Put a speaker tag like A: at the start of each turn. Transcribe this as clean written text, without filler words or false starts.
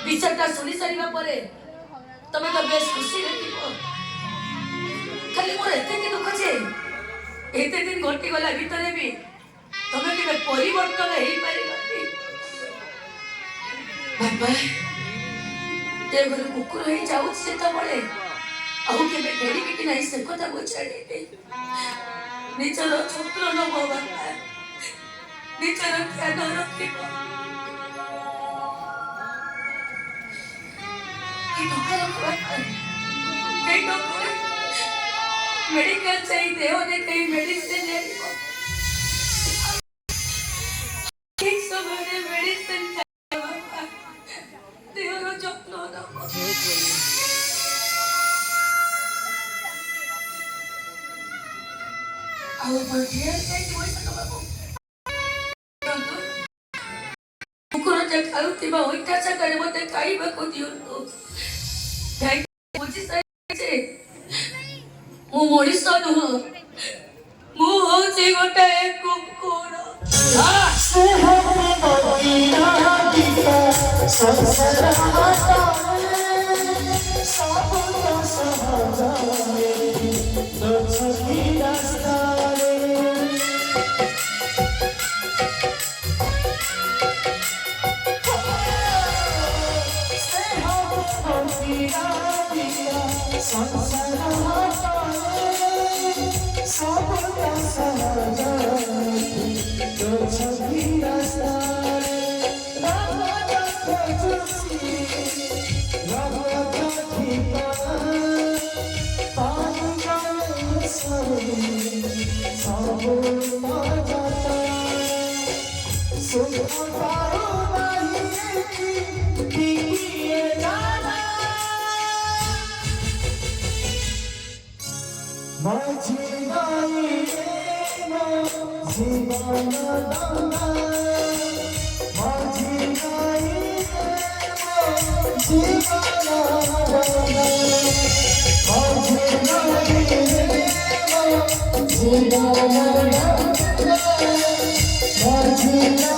A: विचारटा सुनी सारिबा परे तमे तो बेस खुशी रहतिबो खाली मोर एते के दुख जे एते दिन घटी गला भितरे भी तमे केबे परिवर्तन हेई पारिबा बाबा ते घर कुकुर हेई जाउ से त बळे आउ केबे फेरिबे कि नाही से कथा बुझाडी दे निचर छत्र न बाबा निचर ध्यान रखिबो मेडिकल चाहिए देवने कहीं मेडिसिन है ठीक समय मेडिसिन देवनो जत्न ना आउ बढ़िया चाहिए वो सब बाबू कुकुर जे खाउतिबा ओइटा सकारे मते खाइबा को दियो तो भाई बुझी साइछे मु मଣିଷ ନୁହଁ ମୁଁ ହଉଛି ଗୋଟେ କୁକୁର
B: Zina